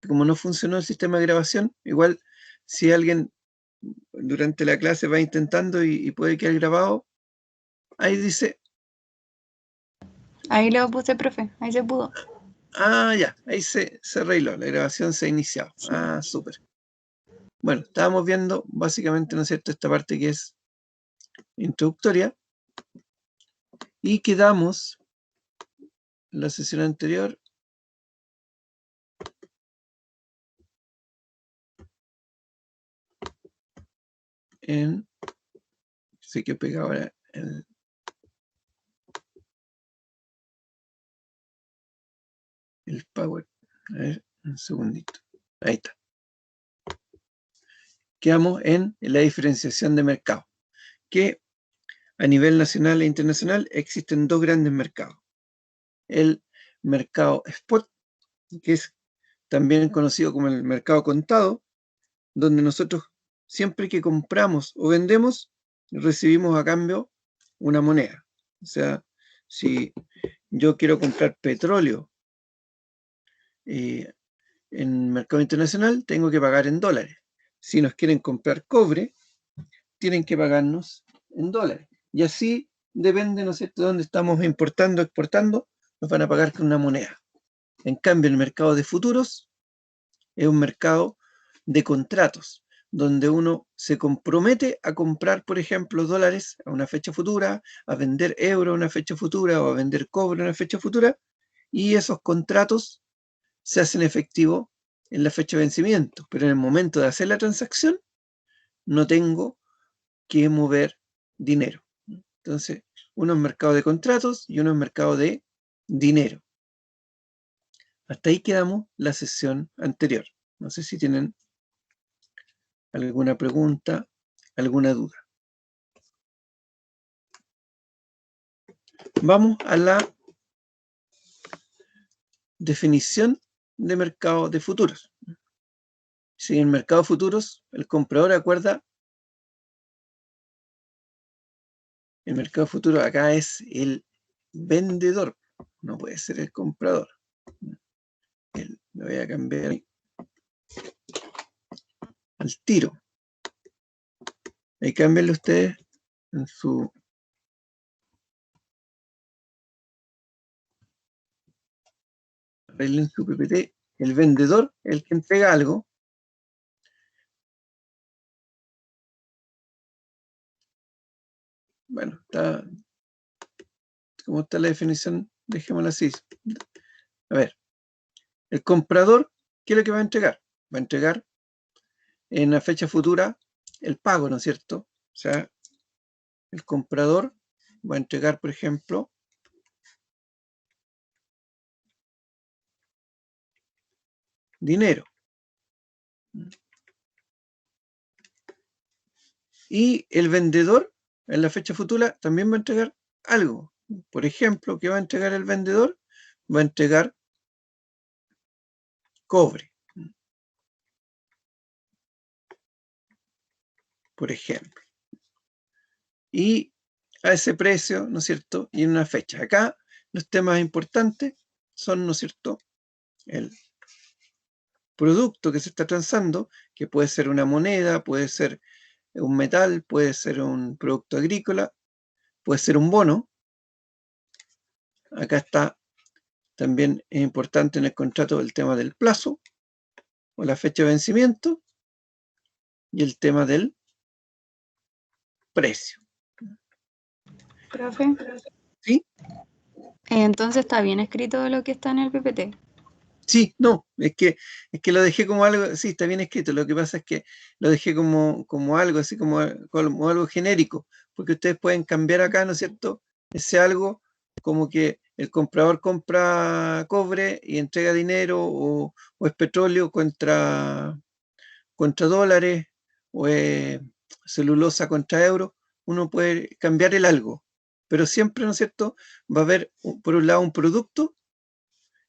como no funcionó el sistema de grabación, igual si alguien durante la clase va intentando y puede quedar grabado, ahí dice... Ahí lo puse, profe, ahí se pudo. Ah, ya, ahí se arregló, la grabación se ha iniciado. Sí. Ah, súper. Bueno, estábamos viendo básicamente, ¿no es cierto?, esta parte que es introductoria. Y quedamos en la sesión anterior en... Sí que pega ahora el Power. A ver, un segundito. Ahí está. Quedamos en la diferenciación de mercado, que a nivel nacional e internacional existen dos grandes mercados. El mercado spot, que es también conocido como el mercado contado, donde nosotros siempre que compramos o vendemos, recibimos a cambio una moneda. O sea, si yo quiero comprar petróleo en el mercado internacional, tengo que pagar en dólares. Si nos quieren comprar cobre, tienen que pagarnos en dólares. Y así depende, ¿no es cierto?, de dónde estamos importando, exportando, nos van a pagar con una moneda. En cambio, el mercado de futuros es un mercado de contratos, donde uno se compromete a comprar, por ejemplo, dólares a una fecha futura, a vender euros a una fecha futura o a vender cobre a una fecha futura, y esos contratos se hacen efectivos en la fecha de vencimiento, pero en el momento de hacer la transacción no tengo que mover dinero. Entonces, uno es mercado de contratos y uno es mercado de dinero. Hasta ahí quedamos la sesión anterior. No sé si tienen alguna pregunta, alguna duda. Vamos a la definición de mercado de futuros. Si en el mercado de futuros el comprador acuerda, el mercado de futuros acá es el vendedor, no puede ser el comprador. Lo voy a cambiar al tiro. Ahí cámbienlo ustedes en su... Arreglen su PPT. El vendedor, el que entrega algo. Bueno, está... ¿Cómo está la definición? Dejémosla así. A ver, el comprador, ¿qué es lo que va a entregar? Va a entregar en la fecha futura el pago, ¿no es cierto? O sea, el comprador va a entregar, por ejemplo, dinero. Y el vendedor, en la fecha futura, también va a entregar algo. Por ejemplo, ¿qué va a entregar el vendedor? Va a entregar cobre, por ejemplo. Y a ese precio, ¿no es cierto? Y en una fecha. Acá los temas importantes son, ¿no es cierto?, el producto que se está transando, que puede ser una moneda, puede ser un metal, puede ser un producto agrícola, puede ser un bono. Acá está también es importante en el contrato el tema del plazo o la fecha de vencimiento y el tema del precio. Profe. ¿Sí? Entonces está bien escrito lo que está en el PPT. Sí, no, es que lo dejé como algo, sí, está bien escrito, lo que pasa es que lo dejé como algo, así como algo genérico, porque ustedes pueden cambiar acá, ¿no es cierto?, ese algo como que el comprador compra cobre y entrega dinero, o es petróleo contra dólares, o es celulosa contra euros. Uno puede cambiar el algo, pero siempre, ¿no es cierto?, va a haber por un lado un producto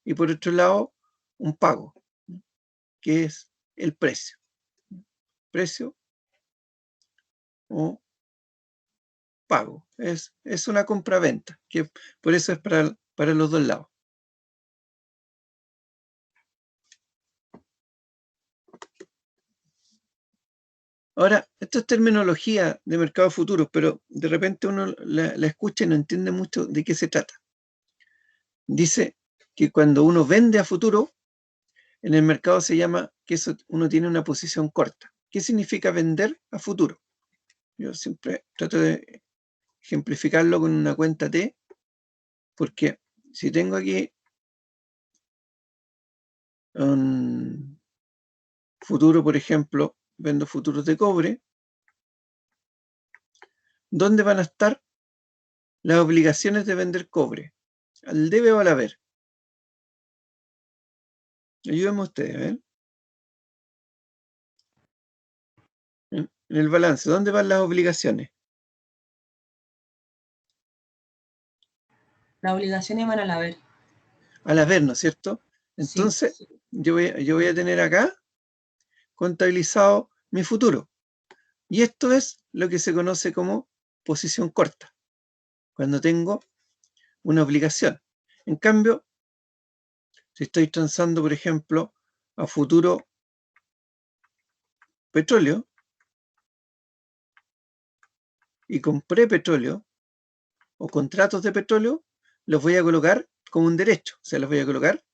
y por otro lado un pago, que es el precio. Precio o pago. Es una compra-venta, que por eso es para los dos lados. Ahora, esto es terminología de mercado futuros, pero de repente uno la escucha y no entiende mucho de qué se trata. Dice que cuando uno vende a futuro, en el mercado se llama que uno tiene una posición corta. ¿Qué significa vender a futuro? Yo siempre trato de ejemplificarlo con una cuenta T, porque si tengo aquí un futuro, por ejemplo, vendo futuros de cobre, ¿dónde van a estar las obligaciones de vender cobre? ¿Al debe o al haber? Ayúdenme ustedes, ¿ven? En el balance, ¿dónde van las obligaciones? Las obligaciones van al haber. Al haber, ¿no es cierto? Sí. Entonces, yo voy a tener acá contabilizado mi futuro. Y esto es lo que se conoce como posición corta, cuando tengo una obligación. En cambio, si estoy transando, por ejemplo, a futuro petróleo y compré petróleo o contratos de petróleo, los voy a colocar como un derecho, o sea, los voy a colocar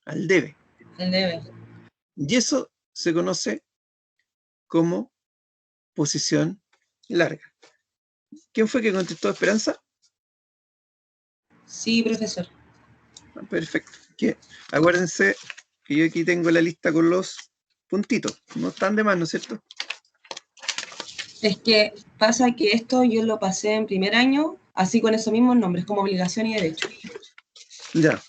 al debe. El debe. Y eso se conoce como posición larga. ¿Quién fue que contestó, Esperanza? Sí, profesor. Perfecto. Acuérdense que yo aquí tengo la lista con los puntitos. No están de más, ¿no es cierto? Es que pasa que esto yo lo pasé en primer año, así con esos mismos nombres, como obligación y derecho. Ya.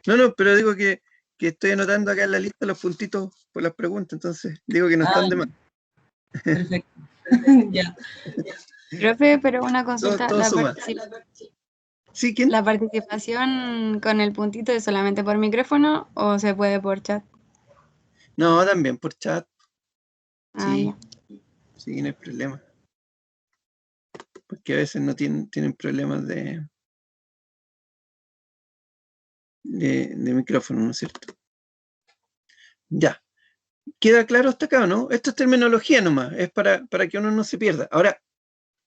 No, pero digo que estoy anotando acá en la lista los puntitos por las preguntas, entonces digo que no están de más. Perfecto. Ya. Profe, pero una consulta, Todo suma. ¿Sí? ¿Quién? ¿la participación con el puntito es solamente por micrófono o se puede por chat? No, también por chat. Ah, Sí, ya. sí, no hay problema. Porque a veces no tienen problemas de micrófono, ¿no es cierto? Ya. ¿Queda claro hasta acá o no? Esto es terminología nomás, es para que uno no se pierda. Ahora,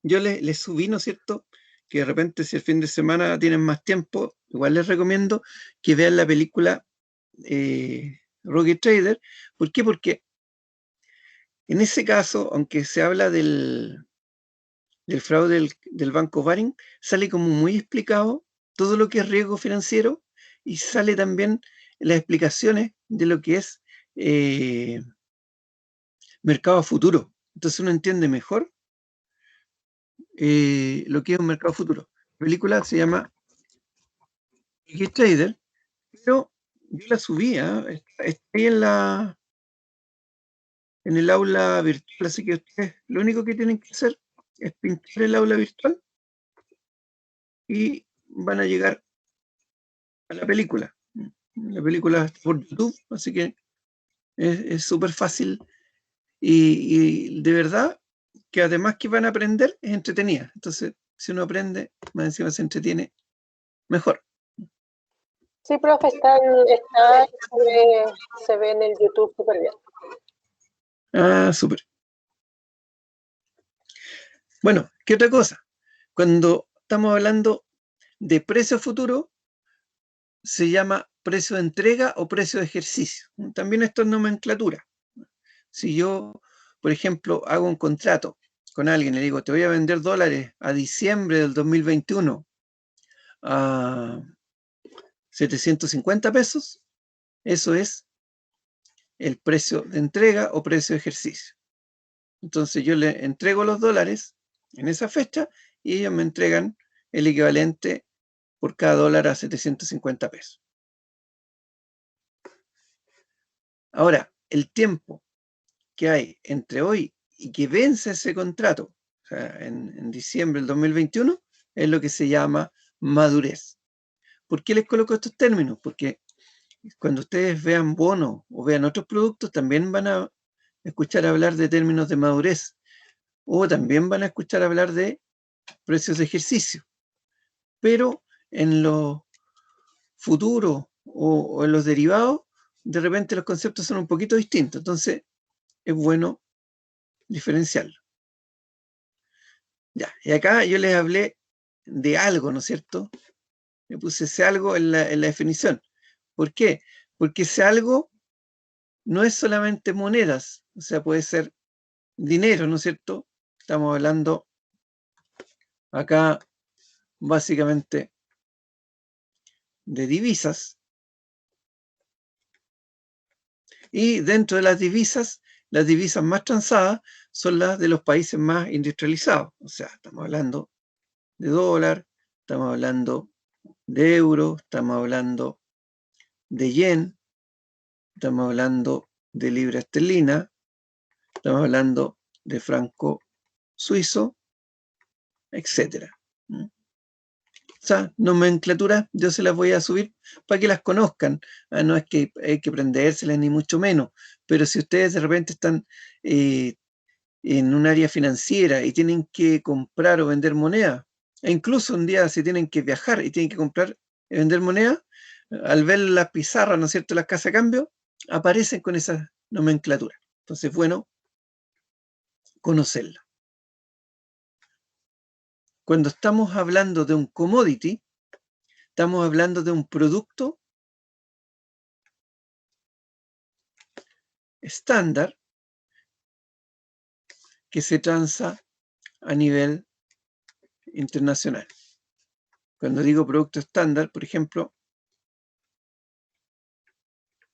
yo les subí, ¿no es cierto? Que de repente si el fin de semana tienen más tiempo, igual les recomiendo que vean la película Rogue Trader. ¿Por qué? Porque en ese caso, aunque se habla del fraude del Banco Baring, sale como muy explicado todo lo que es riesgo financiero y sale también las explicaciones de lo que es mercado a futuro. Entonces uno entiende mejor lo que es un mercado futuro. La película se llama Rogue Trader, pero yo la subí, está ahí en el aula virtual, así que ustedes lo único que tienen que hacer es pinchar el aula virtual y van a llegar a la película. La película está por YouTube, así que es súper fácil y de verdad que además que van a aprender, es entretenida. Entonces, si uno aprende, más encima se entretiene, mejor. Sí, profe, se ve en el YouTube súper bien. Ah, súper. Bueno, ¿qué otra cosa? Cuando estamos hablando de precio futuro, se llama precio de entrega o precio de ejercicio. También esto es nomenclatura. Si yo, por ejemplo, hago un contrato con alguien y le digo, te voy a vender dólares a diciembre del 2021 a 750 pesos, eso es el precio de entrega o precio de ejercicio. Entonces yo le entrego los dólares en esa fecha y ellos me entregan el equivalente por cada dólar a 750 pesos. Ahora, el tiempo que hay entre hoy y que vence ese contrato, o sea, en diciembre del 2021, es lo que se llama madurez. ¿Por qué les coloco estos términos? Porque cuando ustedes vean bonos o vean otros productos, también van a escuchar hablar de términos de madurez o también van a escuchar hablar de precios de ejercicio. Pero en los futuros o en los derivados, de repente los conceptos son un poquito distintos. Entonces, es bueno diferenciarlo. Ya, y acá yo les hablé de algo, ¿no es cierto? Le puse ese algo en la definición. ¿Por qué? Porque ese algo no es solamente monedas, o sea, puede ser dinero, ¿no es cierto? Estamos hablando acá básicamente de divisas. Y dentro de las divisas más transadas son las de los países más industrializados. O sea, estamos hablando de dólar, estamos hablando de euro, estamos hablando de yen, estamos hablando de libra esterlina, estamos hablando de franco suizo, etc. O sea, nomenclatura yo se las voy a subir para que las conozcan. No es que hay que aprendérselas ni mucho menos, pero si ustedes de repente están en un área financiera y tienen que comprar o vender moneda, e incluso un día si tienen que viajar y tienen que comprar y vender moneda, al ver las pizarras, ¿no es cierto?, las casas de cambio, aparecen con esa nomenclatura. Entonces, bueno, conocerla. Cuando estamos hablando de un commodity, estamos hablando de un producto estándar que se transa a nivel internacional. Cuando digo producto estándar, por ejemplo,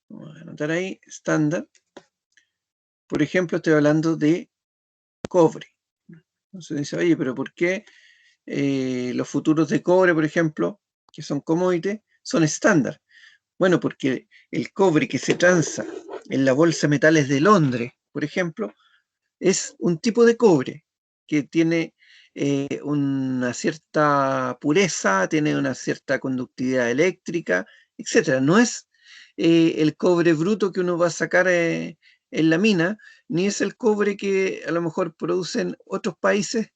vamos a anotar ahí, estándar, por ejemplo, estoy hablando de cobre. Entonces dice, oye, pero ¿por qué los futuros de cobre, por ejemplo, que son commodities, son estándar? Bueno, porque el cobre que se transa en la Bolsa de Metales de Londres, por ejemplo, es un tipo de cobre que tiene una cierta pureza, tiene una cierta conductividad eléctrica, etc. No es el cobre bruto que uno va a sacar en la mina, ni es el cobre que a lo mejor producen otros países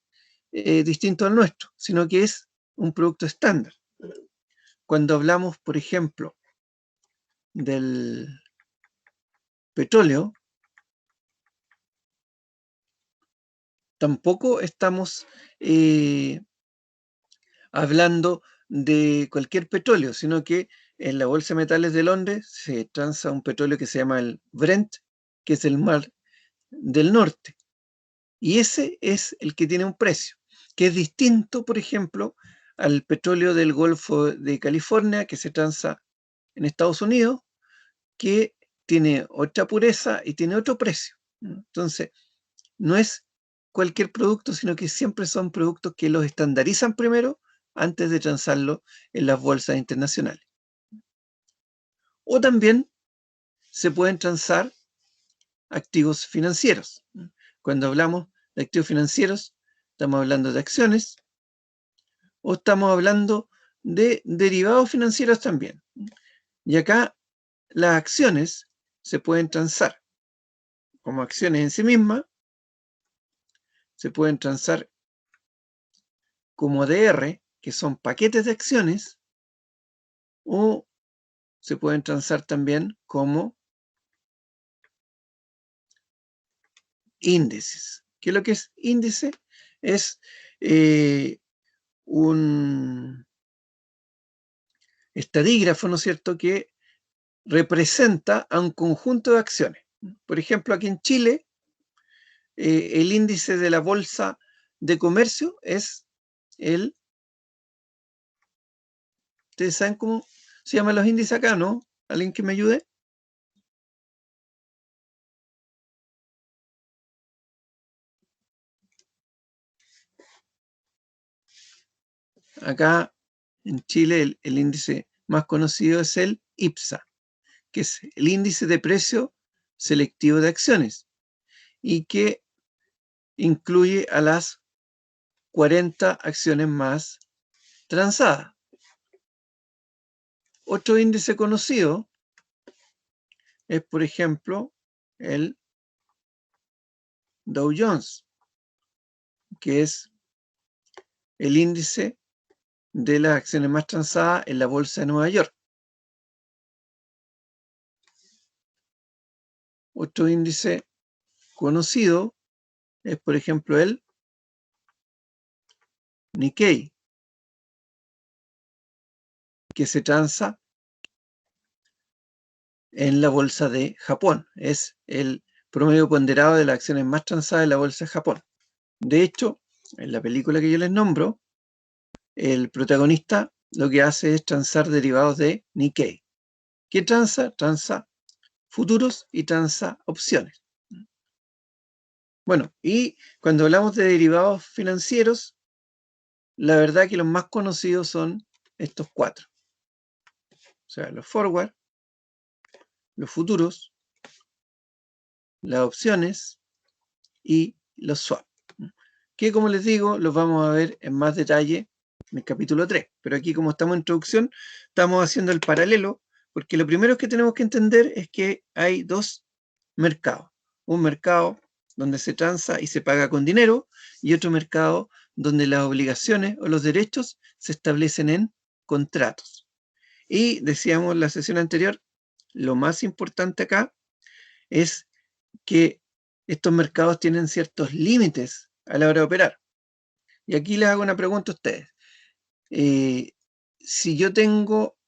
distintos al nuestro, sino que es un producto estándar. Cuando hablamos, por ejemplo, del petróleo, tampoco estamos hablando de cualquier petróleo, sino que en la Bolsa de Metales de Londres se transa un petróleo que se llama el Brent, que es el mar del norte. Y ese es el que tiene un precio, que es distinto, por ejemplo, al petróleo del Golfo de California, que se transa en Estados Unidos, que tiene otra pureza y tiene otro precio. Entonces, no es cualquier producto, sino que siempre son productos que los estandarizan primero antes de transarlo en las bolsas internacionales. O también se pueden transar activos financieros. Cuando hablamos de activos financieros, estamos hablando de acciones o estamos hablando de derivados financieros también. Y acá las acciones se pueden transar como acciones en sí mismas, se pueden transar como ADR, que son paquetes de acciones, o se pueden transar también como índices. ¿Qué es lo que es índice? Es un estadígrafo, ¿no es cierto?, que representa a un conjunto de acciones. Por ejemplo, aquí en Chile, el índice de la Bolsa de Comercio es el... ¿Ustedes saben cómo se llaman los índices acá, no? ¿Alguien que me ayude? Acá en Chile el índice más conocido es el IPSA, que es el índice de precio selectivo de acciones y que incluye a las 40 acciones más transadas. Otro índice conocido es, por ejemplo, el Dow Jones, que es el índice de las acciones más transadas en la Bolsa de Nueva York. Otro índice conocido es, por ejemplo, el Nikkei, que se transa en la bolsa de Japón. Es el promedio ponderado de las acciones más transadas en la bolsa de Japón. De hecho, en la película que yo les nombro, el protagonista lo que hace es transar derivados de Nikkei. ¿Qué transa? Transa futuros y transa opciones. Bueno, y cuando hablamos de derivados financieros, la verdad que los más conocidos son estos cuatro. O sea, los forward, los futuros, las opciones y los swap. Que, como les digo, los vamos a ver en más detalle en el capítulo 3. Pero aquí, como estamos en introducción, estamos haciendo el paralelo, porque lo primero que tenemos que entender es que hay dos mercados. Un mercado donde se transa y se paga con dinero, y otro mercado donde las obligaciones o los derechos se establecen en contratos. Y decíamos en la sesión anterior, lo más importante acá es que estos mercados tienen ciertos límites a la hora de operar. Y aquí les hago una pregunta a ustedes. Si yo tengo,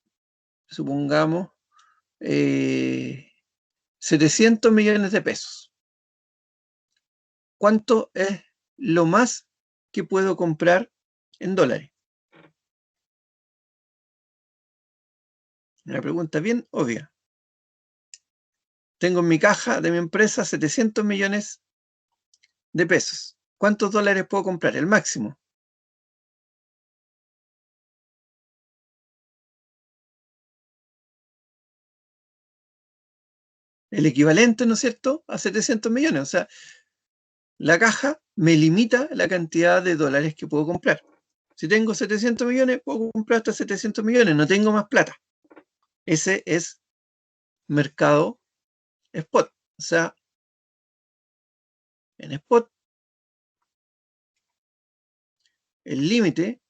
supongamos, 700 millones de pesos, ¿cuánto es lo más que puedo comprar en dólares? Una pregunta bien obvia. Tengo en mi caja de mi empresa 700 millones de pesos. ¿Cuántos dólares puedo comprar? El máximo. El equivalente, ¿no es cierto?, a 700 millones. O sea, la caja me limita la cantidad de dólares que puedo comprar. Si tengo 700 millones, puedo comprar hasta 700 millones, no tengo más plata. Ese es mercado spot. O sea, en spot, el límite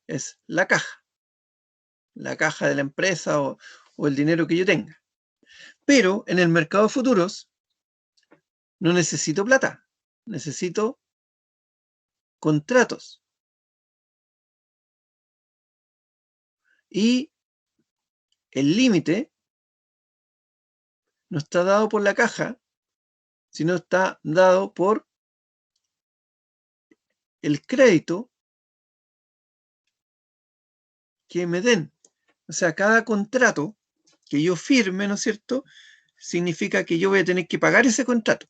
es la caja de la empresa o el dinero que yo tenga. Pero en el mercado de futuros no necesito plata, necesito contratos. Y el límite no está dado por la caja, sino está dado por el crédito que me den. O sea, cada contrato que yo firme, ¿no es cierto?, significa que yo voy a tener que pagar ese contrato.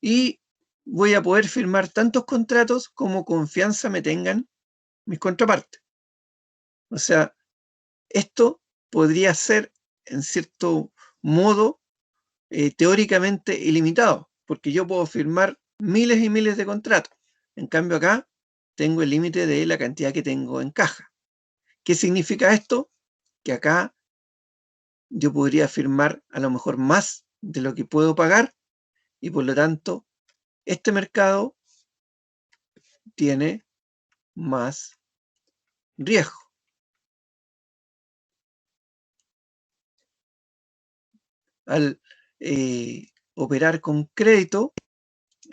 Y voy a poder firmar tantos contratos como confianza me tengan mis contrapartes. O sea, esto podría ser, en cierto modo, teóricamente ilimitado, porque yo puedo firmar miles y miles de contratos. En cambio acá tengo el límite de la cantidad que tengo en caja. ¿Qué significa esto? Que acá yo podría firmar a lo mejor más de lo que puedo pagar y por lo tanto este mercado tiene más riesgo. Al operar con crédito,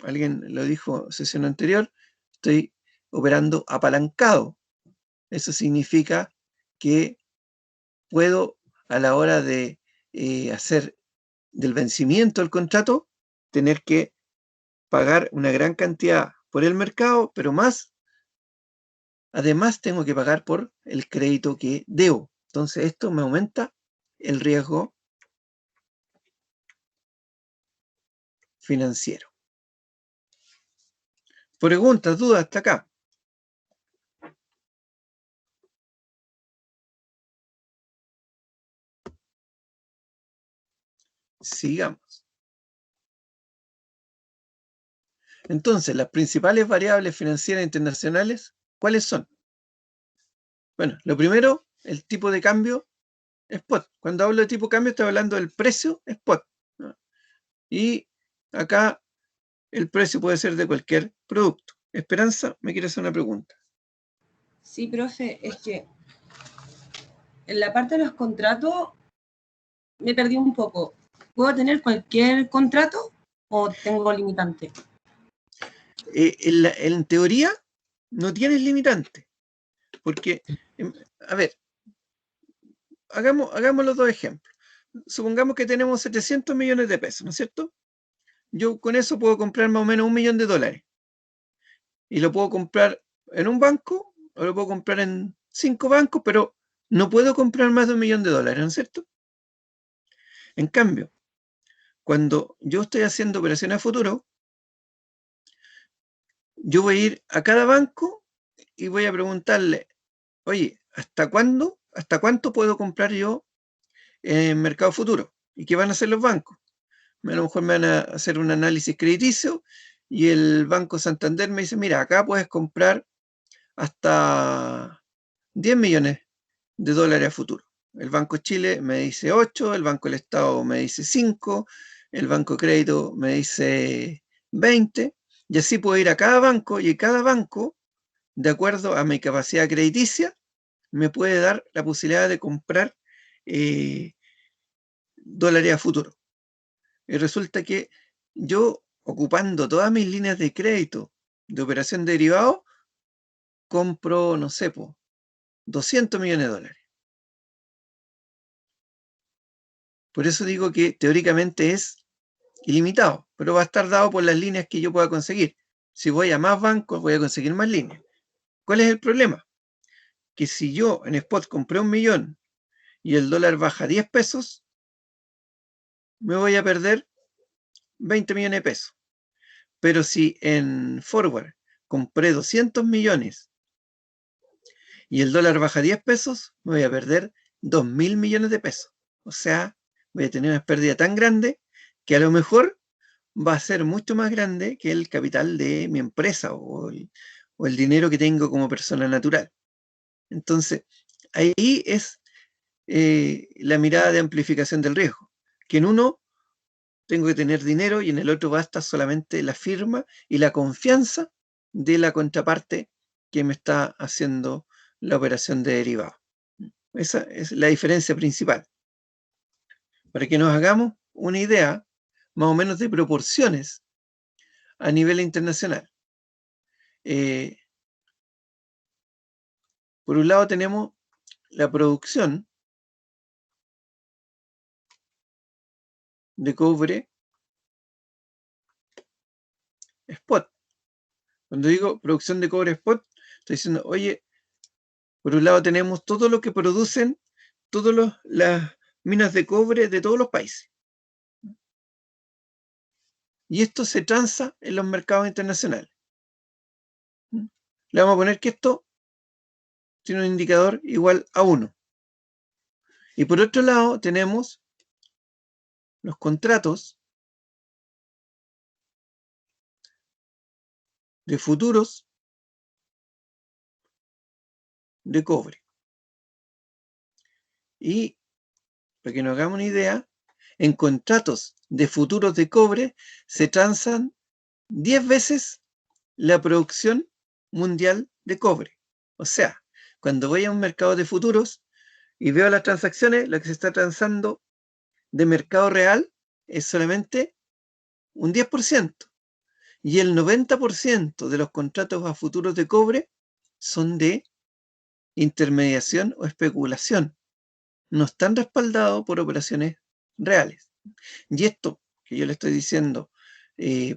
alguien lo dijo en sesión anterior, estoy operando apalancado. Eso significa que puedo, a la hora de hacer del vencimiento del contrato, tener que pagar una gran cantidad por el mercado, pero más, además tengo que pagar por el crédito que debo. Entonces esto me aumenta el riesgo financiero. Preguntas, dudas hasta acá. Sigamos. Entonces, las principales variables financieras internacionales, ¿cuáles son? Bueno, lo primero, el tipo de cambio spot. Cuando hablo de tipo de cambio, estoy hablando del precio spot, ¿no? Y acá el precio puede ser de cualquier producto. Esperanza, me quiere hacer una pregunta. Sí, profe, es que en la parte de los contratos me perdí un poco. ¿Puedo tener cualquier contrato ¿O tengo limitante? En teoría, no tienes limitante. Porque, a ver, hagamos los dos ejemplos. Supongamos que tenemos 700 millones de pesos, ¿no es cierto? Yo con eso puedo comprar más o menos $1 millón. Y lo puedo comprar en un banco, o lo puedo comprar en 5 bancos, pero no puedo comprar más de $1 millón, ¿no es cierto? En cambio, cuando yo estoy haciendo operaciones a futuro, yo voy a ir a cada banco y voy a preguntarle, oye, ¿hasta cuánto puedo comprar yo en mercado futuro? ¿Y qué van a hacer los bancos? A lo mejor me van a hacer un análisis crediticio y el Banco Santander me dice, mira, acá puedes comprar hasta $10 millones a futuro. El Banco Chile me dice 8, el Banco del Estado me dice 5, el Banco Crédito me dice 20, y así puedo ir a cada banco y cada banco, de acuerdo a mi capacidad crediticia, me puede dar la posibilidad de comprar dólares a futuro. Y resulta que yo, ocupando todas mis líneas de crédito de operación de derivado, compro, no sé, $200 millones. Por eso digo que teóricamente es ilimitado, pero va a estar dado por las líneas que yo pueda conseguir. Si voy a más bancos, voy a conseguir más líneas. ¿Cuál es el problema? Que si yo en spot compré $1 millón y el dólar baja 10 pesos, me voy a perder 20 millones de pesos. Pero si en forward compré 200 millones y el dólar baja 10 pesos, me voy a perder 2.000 millones de pesos. O sea, voy a tener una pérdida tan grande que a lo mejor va a ser mucho más grande que el capital de mi empresa o el dinero que tengo como persona natural. Entonces, ahí es la mirada de amplificación del riesgo, que en uno tengo que tener dinero y en el otro basta solamente la firma y la confianza de la contraparte que me está haciendo la operación de derivado. Esa es la diferencia principal. Para que nos hagamos una idea más o menos de proporciones a nivel internacional. Por un lado tenemos la producción de cobre spot. Cuando digo producción de cobre spot, estoy diciendo, oye, por un lado tenemos todo lo que producen todas las minas de cobre de todos los países. Y esto se transa en los mercados internacionales. Le vamos a poner que esto tiene un indicador igual a 1. Y por otro lado tenemos los contratos de futuros de cobre. Y para que nos hagamos una idea, en contratos de futuros de cobre se transan 10 veces la producción mundial de cobre. O sea, cuando voy a un mercado de futuros y veo las transacciones, lo que se está transando de mercado real es solamente un 10%. Y el 90% de los contratos a futuros de cobre son de intermediación o especulación. No están respaldados por operaciones reales. Y esto que yo le estoy diciendo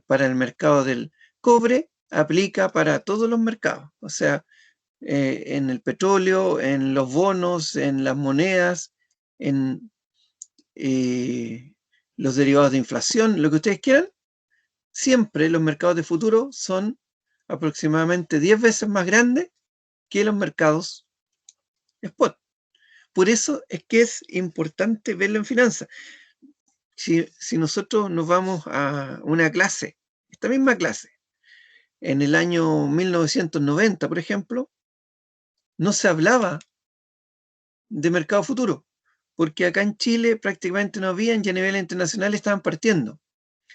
para el mercado del cobre aplica para todos los mercados. O sea, en el petróleo, en los bonos, en las monedas, en los derivados de inflación, lo que ustedes quieran. Siempre los mercados de futuro son aproximadamente 10 veces más grandes que los mercados spot. Por eso es que es importante verlo en finanzas. Si nosotros nos vamos a una clase, esta misma clase, en el año 1990, por ejemplo, no se hablaba de mercado futuro, porque acá en Chile prácticamente no habían y a nivel internacional estaban partiendo.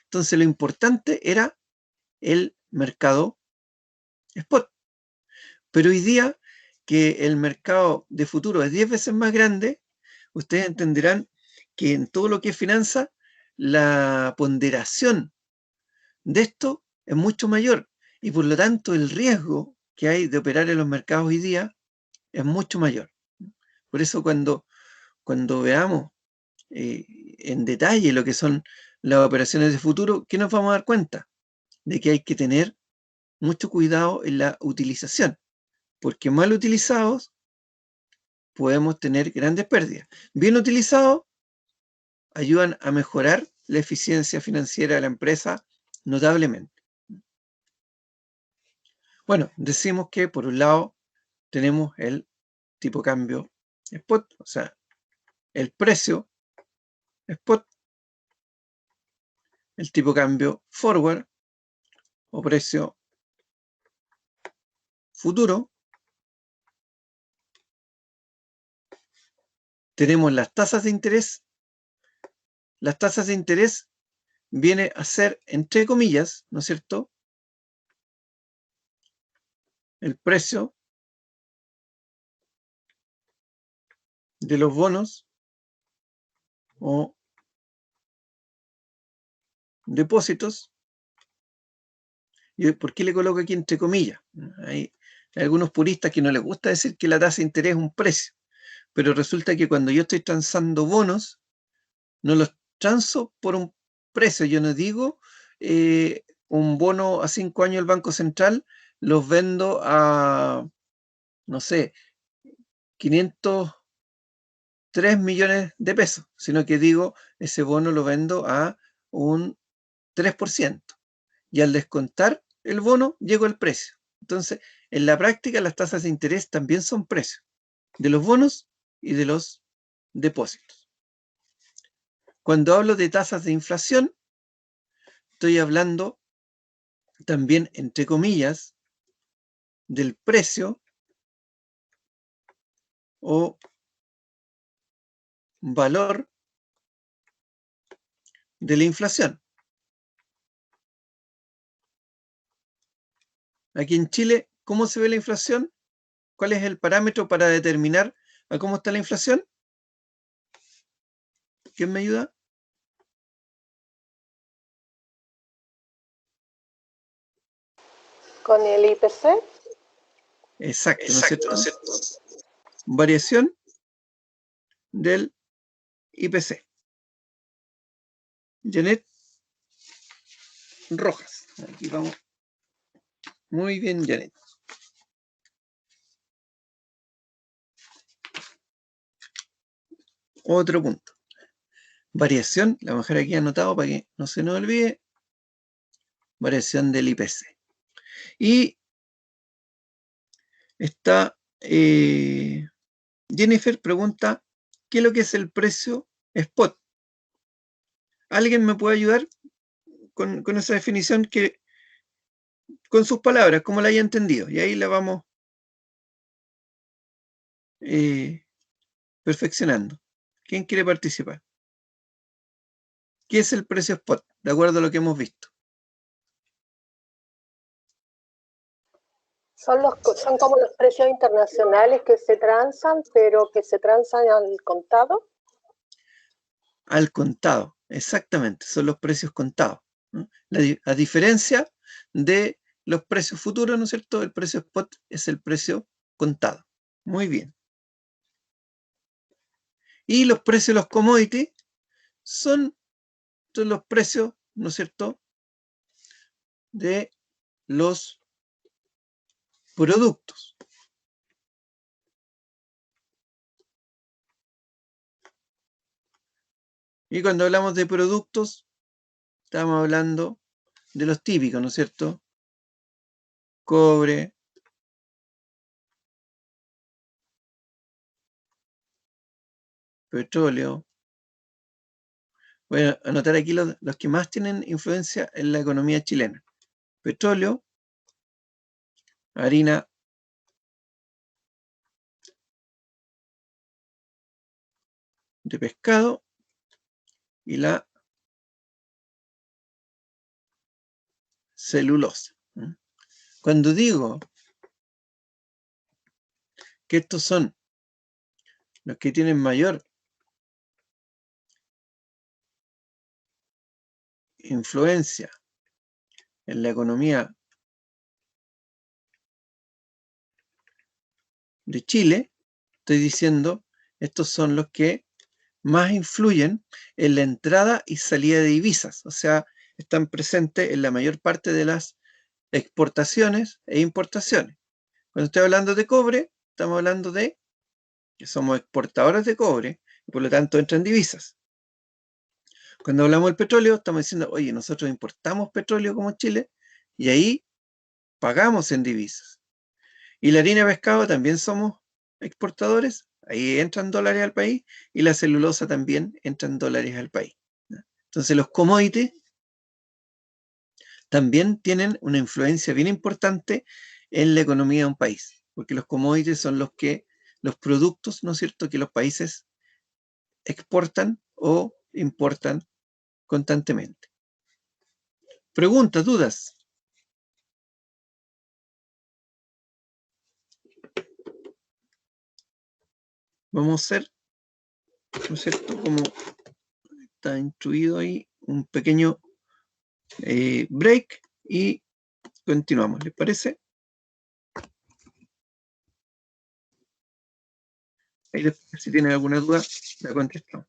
Entonces lo importante era el mercado spot. Pero hoy día que el mercado de futuro es 10 veces más grande, ustedes entenderán que en todo lo que es finanza, la ponderación de esto es mucho mayor y por lo tanto el riesgo que hay de operar en los mercados hoy día es mucho mayor. Por eso cuando veamos en detalle lo que son las operaciones de futuro, ¿qué nos vamos a dar cuenta? De que hay que tener mucho cuidado en la utilización, porque mal utilizados podemos tener grandes pérdidas. Bien utilizados, ayudan a mejorar la eficiencia financiera de la empresa notablemente. Bueno, decimos que por un lado tenemos el tipo cambio spot, o sea, el precio spot, el tipo cambio forward o precio futuro. Tenemos las tasas de interés. Las tasas de interés viene a ser, entre comillas, ¿no es cierto?, el precio de los bonos o depósitos. ¿Y por qué le coloco aquí entre comillas? Hay algunos puristas que no les gusta decir que la tasa de interés es un precio, pero resulta que cuando yo estoy transando bonos, no los transo por un precio. Yo no digo un bono a 5 años del Banco Central, los vendo a, no sé, 503 millones de pesos, sino que digo, ese bono lo vendo a un 3%. Y al descontar el bono, llego al precio. Entonces, en la práctica, las tasas de interés también son precios de los bonos y de los depósitos. Cuando hablo de tasas de inflación, estoy hablando también, entre comillas, del precio o valor de la inflación. Aquí en Chile, ¿cómo se ve la inflación? ¿Cuál es el parámetro para determinar a cómo está la inflación? ¿Quién me ayuda? Con el IPC. Exacto, ¿no es cierto? Variación del IPC. Janet Rojas. Aquí vamos. Muy bien, Janet. Otro punto. Variación, la mejor aquí anotado para que no se nos olvide. Variación del IPC. Y está Jennifer pregunta, ¿qué es lo que es el precio spot? ¿Alguien me puede ayudar con esa definición con sus palabras, como la haya entendido? Y ahí la vamos perfeccionando. ¿Quién quiere participar? ¿Qué es el precio spot? De acuerdo a lo que hemos visto. Son como los precios internacionales que se transan, pero que se transan al contado. Al contado, exactamente, son los precios contados, ¿no? A diferencia de los precios futuros, ¿no es cierto? El precio spot es el precio contado. Muy bien. Y los precios de los commodities son los precios, ¿no es cierto?, de los productos. Y cuando hablamos de productos, estamos hablando de los típicos, ¿no es cierto? Cobre, petróleo. Voy a anotar aquí los que más tienen influencia en la economía chilena. Petróleo, harina de pescado y la celulosa. Cuando digo que estos son los que tienen mayor influencia en la economía de Chile, estoy diciendo, estos son los que más influyen en la entrada y salida de divisas, o sea, están presentes en la mayor parte de las exportaciones e importaciones. Cuando estoy hablando de cobre, estamos hablando de que somos exportadores de cobre y por lo tanto entran divisas. Cuando hablamos del petróleo, estamos diciendo, oye, nosotros importamos petróleo como Chile y ahí pagamos en divisas. Y la harina de pescado también somos exportadores, ahí entran dólares al país y la celulosa también entran dólares al país. Entonces los commodities también tienen una influencia bien importante en la economía de un país, porque los commodities son los productos, ¿no es cierto?, que los países exportan o importan constantemente. Preguntas, dudas. Vamos a hacer, ¿no es cierto?, como está instruido ahí, un pequeño break y continuamos, ¿les parece? Ahí después, si tienen alguna duda, la contestamos.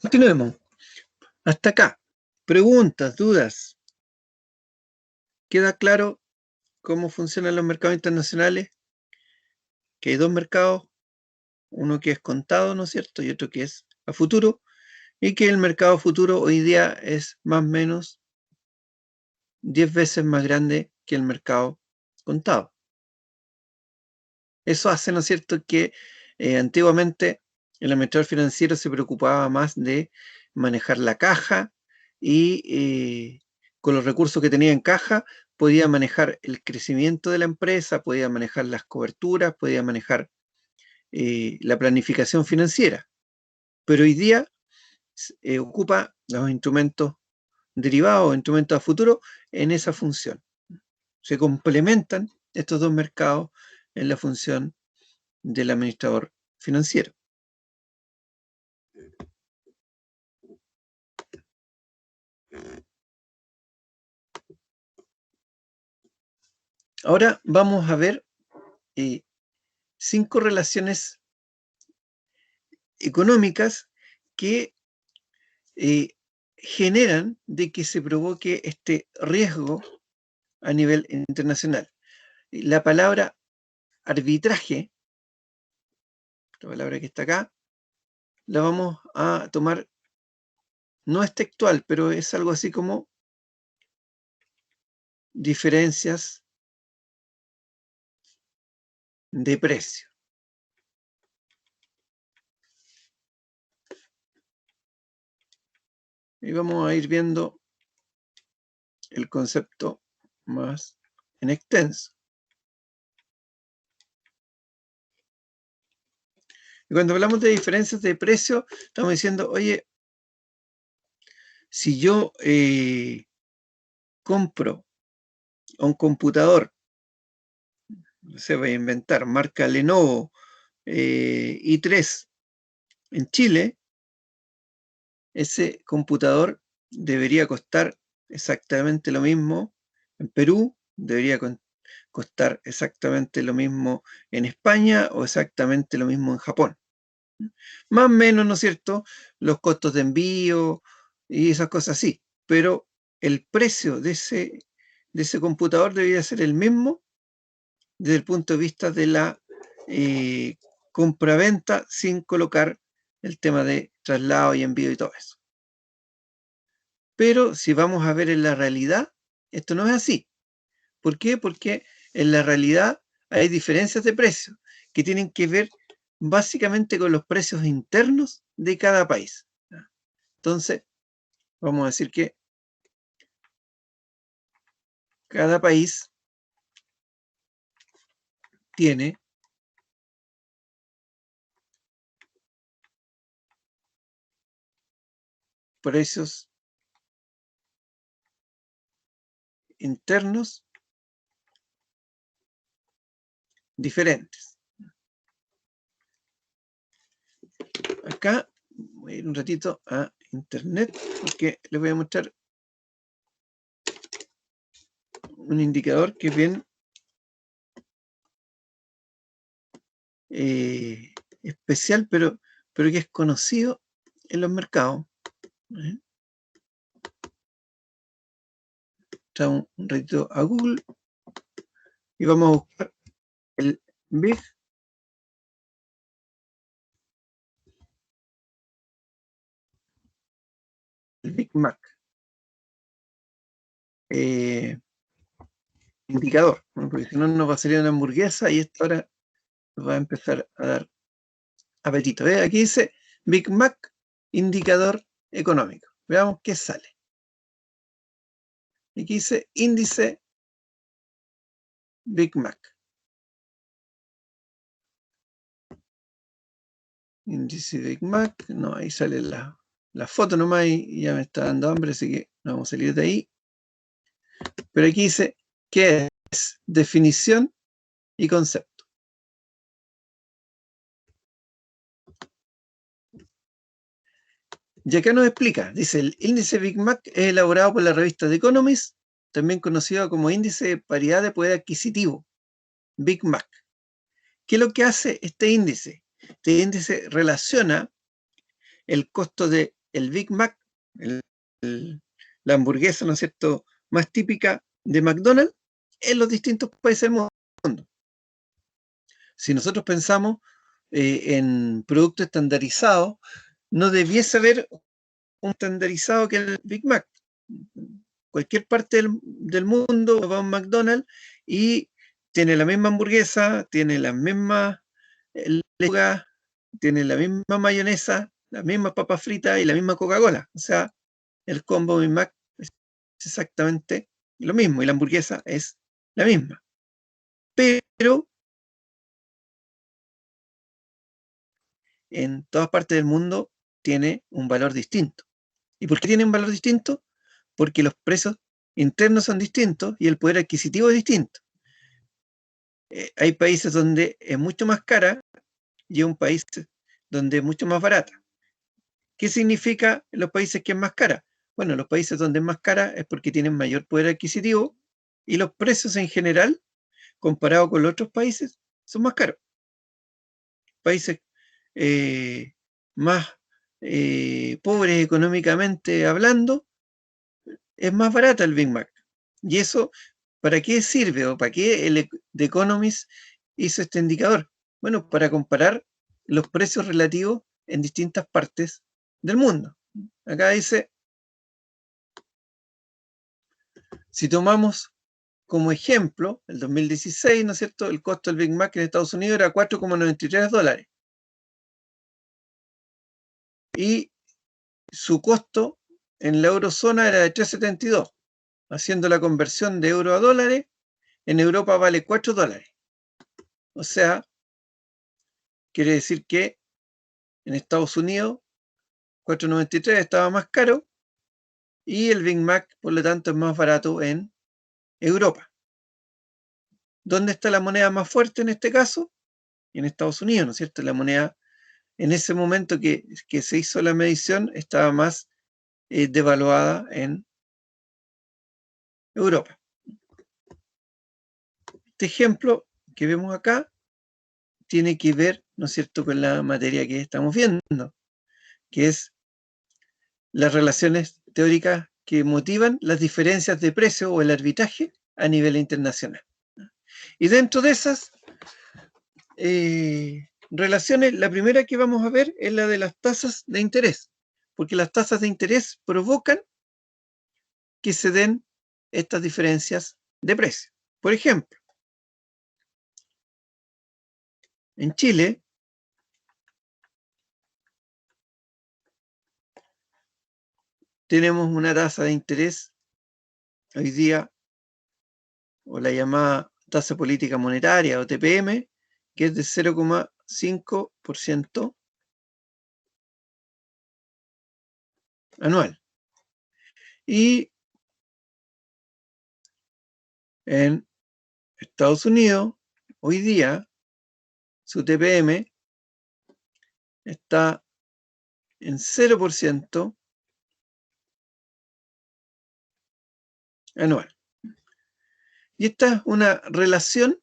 Continuemos. Hasta acá. Preguntas, dudas. ¿Queda claro cómo funcionan los mercados internacionales? Que hay dos mercados, uno que es contado, ¿no es cierto? Y otro que es a futuro. Y que el mercado futuro hoy día es más o menos 10 veces más grande que el mercado contado. Eso hace, ¿no es cierto?, que antiguamente el administrador financiero se preocupaba más de manejar la caja y con los recursos que tenía en caja podía manejar el crecimiento de la empresa, podía manejar las coberturas, podía manejar la planificación financiera. Pero hoy día ocupa los instrumentos derivados, instrumentos a futuro, en esa función. Se complementan estos dos mercados en la función del administrador financiero. Ahora vamos a ver 5 relaciones económicas que generan de que se provoque este riesgo a nivel internacional. La palabra arbitraje, la palabra que está acá, la vamos a tomar, no es textual, pero es algo así como diferencias de precio. Y vamos a ir viendo el concepto más en extenso. Y cuando hablamos de diferencias de precio, estamos diciendo, oye, si yo compro un computador, no sé, voy a inventar, marca Lenovo i3 en Chile, ese computador debería costar exactamente lo mismo en Perú, debería costar exactamente lo mismo en España o exactamente lo mismo en Japón. Más o menos, ¿no es cierto?, los costos de envío y esas cosas así, pero el precio de ese computador debería ser el mismo desde el punto de vista de la compra-venta sin colocar el tema de traslado y envío y todo eso. Pero si vamos a ver en la realidad, esto no es así. ¿Por qué? Porque en la realidad hay diferencias de precios que tienen que ver básicamente con los precios internos de cada país. Entonces, vamos a decir que cada país tiene precios internos diferentes. Acá voy a ir un ratito a internet porque les voy a mostrar un indicador que es bien especial, pero que es conocido en los mercados. Entramos un ratito a Google y vamos a buscar el Big Mac indicador, ¿no? Porque si no nos va a salir una hamburguesa y esto ahora nos va a empezar a dar apetito. Aquí dice Big Mac indicador económico. Veamos qué sale. Aquí dice índice Big Mac. Índice Big Mac. No, ahí sale la foto nomás y ya me está dando hambre, así que nos vamos a salir de ahí. Pero aquí dice qué es definición y concepto. Y acá nos explica, dice, el índice Big Mac es elaborado por la revista The Economist, también conocido como índice de paridad de poder adquisitivo, Big Mac. ¿Qué es lo que hace este índice? Este índice relaciona el costo del el Big Mac, la hamburguesa, ¿no es cierto?, más típica de McDonald's en los distintos países del mundo. Si nosotros pensamos en productos estandarizados, no debiese haber un estandarizado que el Big Mac. Cualquier parte del mundo va a un McDonald's y tiene la misma hamburguesa, tiene la misma lechuga, tiene la misma mayonesa, la misma papa frita y la misma Coca-Cola. O sea, el combo Big Mac es exactamente lo mismo y la hamburguesa es la misma. Pero en todas partes del mundo tiene un valor distinto. ¿Y por qué tiene un valor distinto? Porque los precios internos son distintos y el poder adquisitivo es distinto. Hay países donde es mucho más cara y hay un país donde es mucho más barata. ¿Qué significa en los países que es más cara? Bueno, los países donde es más cara es porque tienen mayor poder adquisitivo y los precios en general, comparado con los otros países, son más caros. Países más pobres económicamente hablando, es más barata el Big Mac. Y eso, ¿para qué sirve o para qué el The Economist hizo este indicador? Bueno, para comparar los precios relativos en distintas partes del mundo. Acá dice, si tomamos como ejemplo el 2016, ¿no es cierto?, el costo del Big Mac en Estados Unidos era $4,93. Y su costo en la eurozona era de 3,72. Haciendo la conversión de euro a dólares, en Europa vale $4. O sea, quiere decir que en Estados Unidos 4,93 estaba más caro y el Big Mac, por lo tanto, es más barato en Europa. ¿Dónde está la moneda más fuerte en este caso? En Estados Unidos, ¿no es cierto? La moneda, en ese momento que se hizo la medición, estaba más devaluada en Europa. Este ejemplo que vemos acá tiene que ver, ¿no es cierto?, con la materia que estamos viendo, que es las relaciones teóricas que motivan las diferencias de precio o el arbitraje a nivel internacional. Y dentro de esas relaciones, la primera que vamos a ver es la de las tasas de interés, porque las tasas de interés provocan que se den estas diferencias de precio. Por ejemplo, en Chile, tenemos una tasa de interés hoy día, o la llamada tasa política monetaria o TPM, que es de 0,5% anual. Y en Estados Unidos, hoy día, su TPM está en 0% anual. Y esta es una relación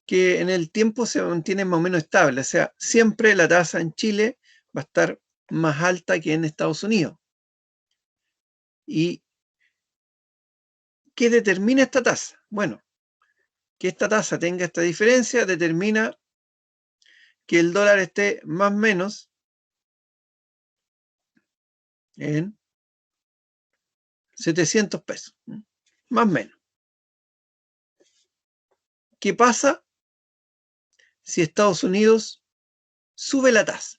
que en el tiempo se mantiene más o menos estable. O sea, siempre la tasa en Chile va a estar más alta que en Estados Unidos. ¿Y qué determina esta tasa? Bueno, que esta tasa tenga esta diferencia determina que el dólar esté más o menos en 700 pesos. Más o menos. ¿Qué pasa si Estados Unidos sube la tasa?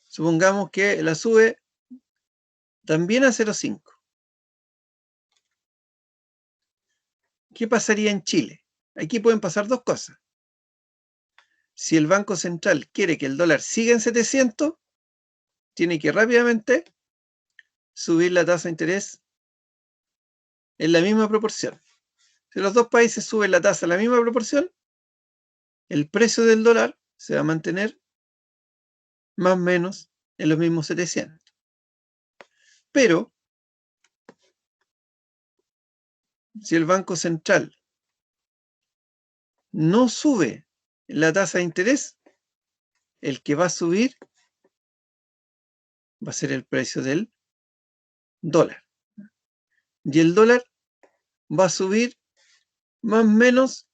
Supongamos que la sube también a 0,5. ¿Qué pasaría en Chile? Aquí pueden pasar dos cosas. Si el Banco Central quiere que el dólar siga en 700, tiene que rápidamente subir la tasa de interés en la misma proporción. Si los dos países suben la tasa en la misma proporción, el precio del dólar se va a mantener más o menos en los mismos 700. Pero si el Banco Central no sube la tasa de interés, el que va a subir va a ser el precio del dólar. Y el dólar va a subir más o menos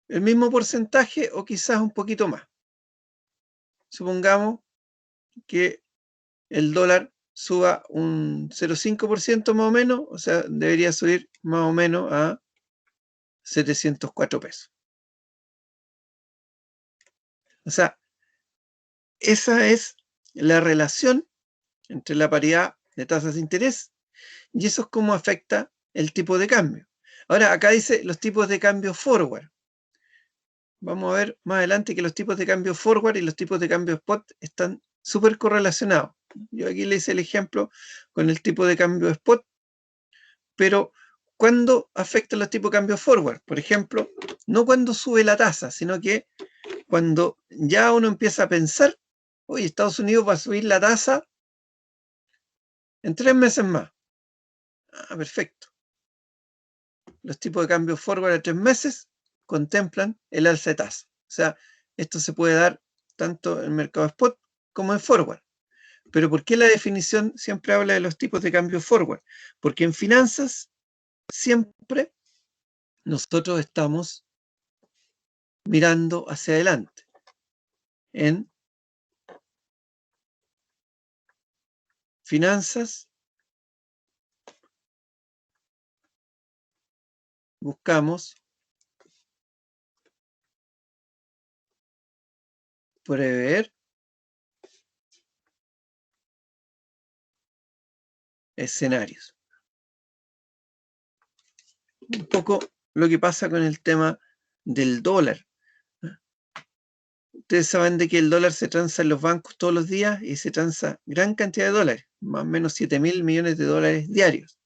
el mismo porcentaje o quizás un poquito más. Supongamos que el dólar suba un 0,5% más o menos, o sea, debería subir más o menos a 704 pesos. O sea, esa es la relación entre la paridad de tasas de interés y eso es cómo afecta el tipo de cambio. Ahora, acá dice los tipos de cambio forward. Vamos a ver más adelante que los tipos de cambio forward y los tipos de cambio spot están súper correlacionados. Yo aquí le hice el ejemplo con el tipo de cambio spot, pero ¿cuándo afectan los tipos de cambio forward? Por ejemplo, no cuando sube la tasa, sino que cuando ya uno empieza a pensar, oye, Estados Unidos va a subir la tasa en 3 meses más. Ah, perfecto. Los tipos de cambio forward a 3 meses contemplan el alza de tasa. O sea, esto se puede dar tanto en mercado spot como en forward. Pero ¿por qué la definición siempre habla de los tipos de cambio forward? Porque en finanzas siempre nosotros estamos mirando hacia adelante. En finanzas buscamos prever escenarios. Un poco lo que pasa con el tema del dólar. Ustedes saben de que el dólar se transa en los bancos todos los días y se transa gran cantidad de dólares, más o menos 7.000 millones de dólares diarios.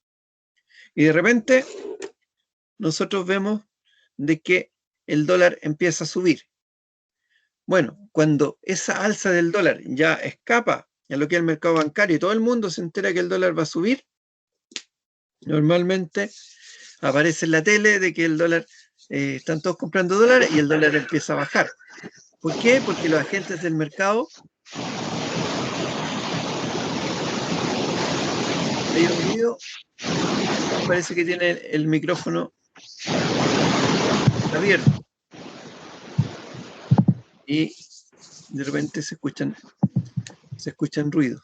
Y de repente nosotros vemos de que el dólar empieza a subir. Bueno, cuando esa alza del dólar ya escapa a lo que es el mercado bancario y todo el mundo se entera que el dólar va a subir, normalmente aparece en la tele de que el dólar, están todos comprando dólares y el dólar empieza a bajar. ¿Por qué? Porque los agentes del mercado, hay un ruido, parece que tiene el micrófono abierto y de repente se escuchan ruidos.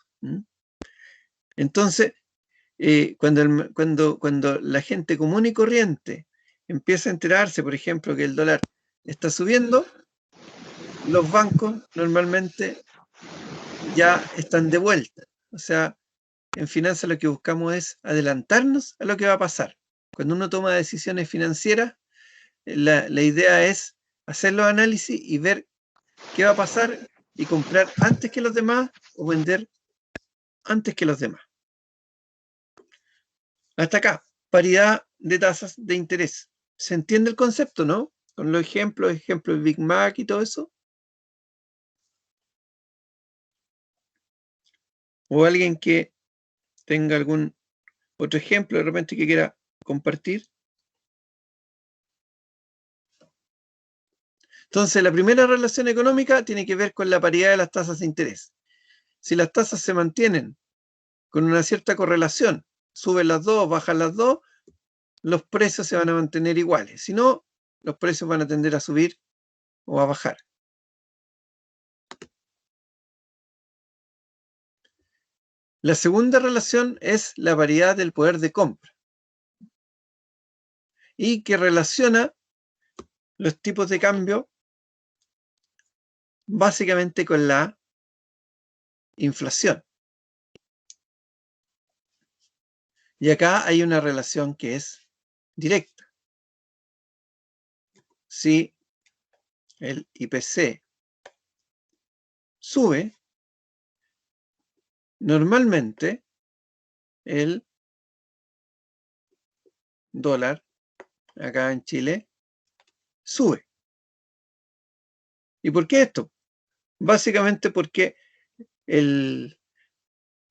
Entonces, cuando la gente común y corriente empieza a enterarse, por ejemplo, que el dólar está subiendo, los bancos normalmente ya están de vuelta. O sea, en finanzas lo que buscamos es adelantarnos a lo que va a pasar. Cuando uno toma decisiones financieras, la idea es hacer los análisis y ver qué va a pasar y comprar antes que los demás o vender antes que los demás. Hasta acá, paridad de tasas de interés. ¿Se entiende el concepto, no? Con los ejemplos de Big Mac y todo eso. O alguien que tenga algún otro ejemplo de repente que quiera compartir. Entonces, la primera relación económica tiene que ver con la paridad de las tasas de interés. Si las tasas se mantienen con una cierta correlación, suben las dos, bajan las dos, los precios se van a mantener iguales. Si no, los precios van a tender a subir o a bajar. La segunda relación es la paridad del poder de compra y que relaciona los tipos de cambio básicamente con la inflación. Y acá hay una relación que es directa. Si el IPC sube, normalmente el dólar acá en Chile sube. ¿Y por qué esto? Básicamente porque el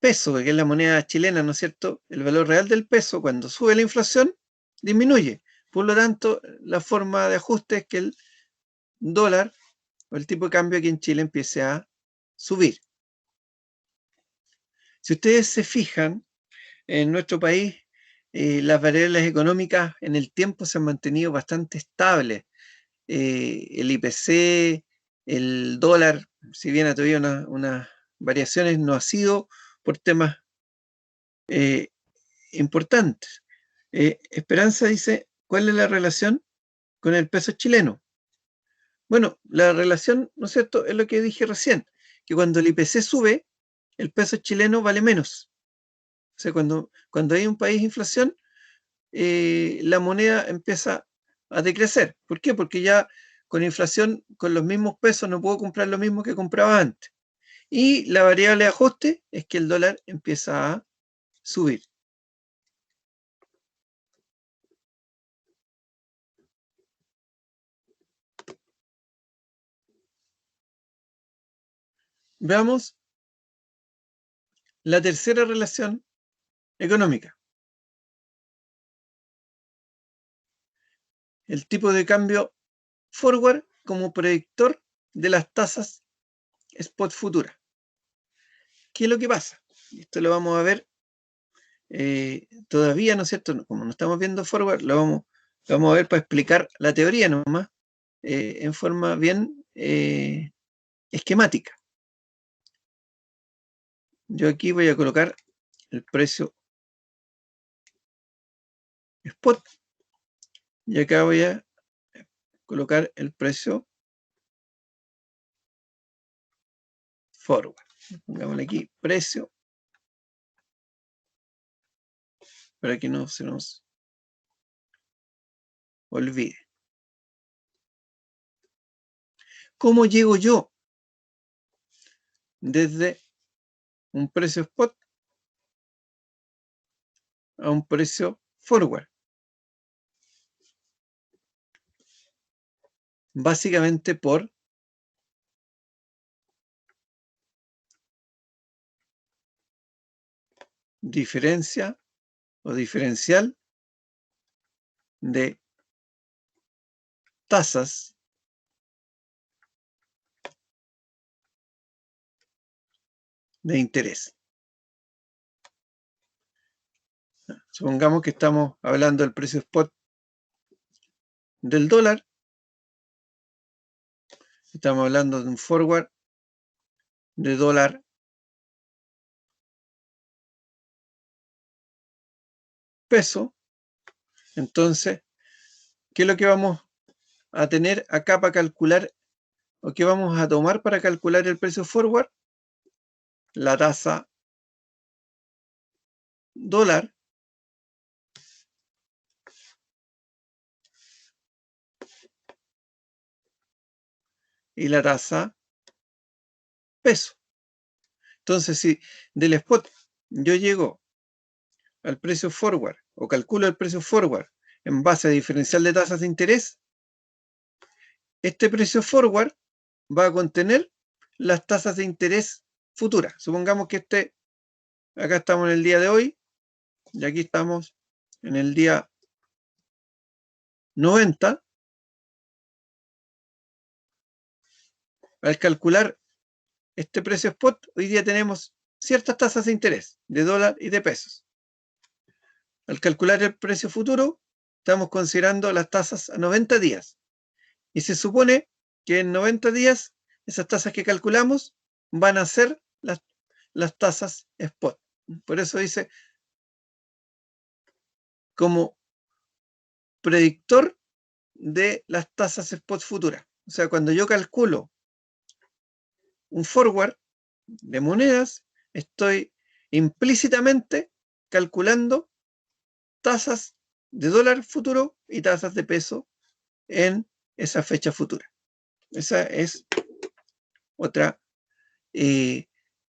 peso, que es la moneda chilena, ¿no es cierto? El valor real del peso, cuando sube la inflación, disminuye. Por lo tanto, la forma de ajuste es que el dólar o el tipo de cambio aquí en Chile empiece a subir. Si ustedes se fijan, en nuestro país las variables económicas en el tiempo se han mantenido bastante estables. El IPC, el dólar, si bien ha tenido unas variaciones, no ha sido por temas importantes. Esperanza dice, ¿cuál es la relación con el peso chileno? Bueno, la relación, ¿no es cierto?, es lo que dije recién, que cuando el IPC sube, el peso chileno vale menos. O sea, cuando hay un país de inflación, la moneda empieza a decrecer. ¿Por qué? Porque ya con inflación, con los mismos pesos, no puedo comprar lo mismo que compraba antes. Y la variable de ajuste es que el dólar empieza a subir. Veamos la tercera relación económica. El tipo de cambio forward como predictor de las tasas spot futuras. ¿Qué es lo que pasa? Esto lo vamos a ver todavía, ¿no es cierto? Como no estamos viendo forward, lo vamos a ver para explicar la teoría nomás, en forma bien esquemática. Yo aquí voy a colocar el precio spot y acá voy a colocar el precio forward. Pongámosle aquí precio para que no se nos olvide. ¿Cómo llego yo desde un precio spot a un precio forward? Básicamente por diferencia o diferencial de tasas de interés. Supongamos que estamos hablando del precio spot del dólar. Estamos hablando de un forward de dólar peso. Entonces, ¿qué es lo que vamos a tener acá para calcular o qué vamos a tomar para calcular el precio forward? La tasa dólar y la tasa peso. Entonces, si del spot yo llego al precio forward o calculo el precio forward en base a diferencial de tasas de interés, este precio forward va a contener las tasas de interés futuras. Supongamos que acá estamos en el día de hoy y aquí estamos en el día 90. Al calcular este precio spot, hoy día tenemos ciertas tasas de interés de dólar y de pesos. Al calcular el precio futuro, estamos considerando las tasas a 90 días. Y se supone que en 90 días, esas tasas que calculamos van a ser las tasas spot. Por eso dice, como predictor de las tasas spot futuras. O sea, cuando yo calculo un forward de monedas, estoy implícitamente calculando tasas de dólar futuro y tasas de peso en esa fecha futura. Esa es otra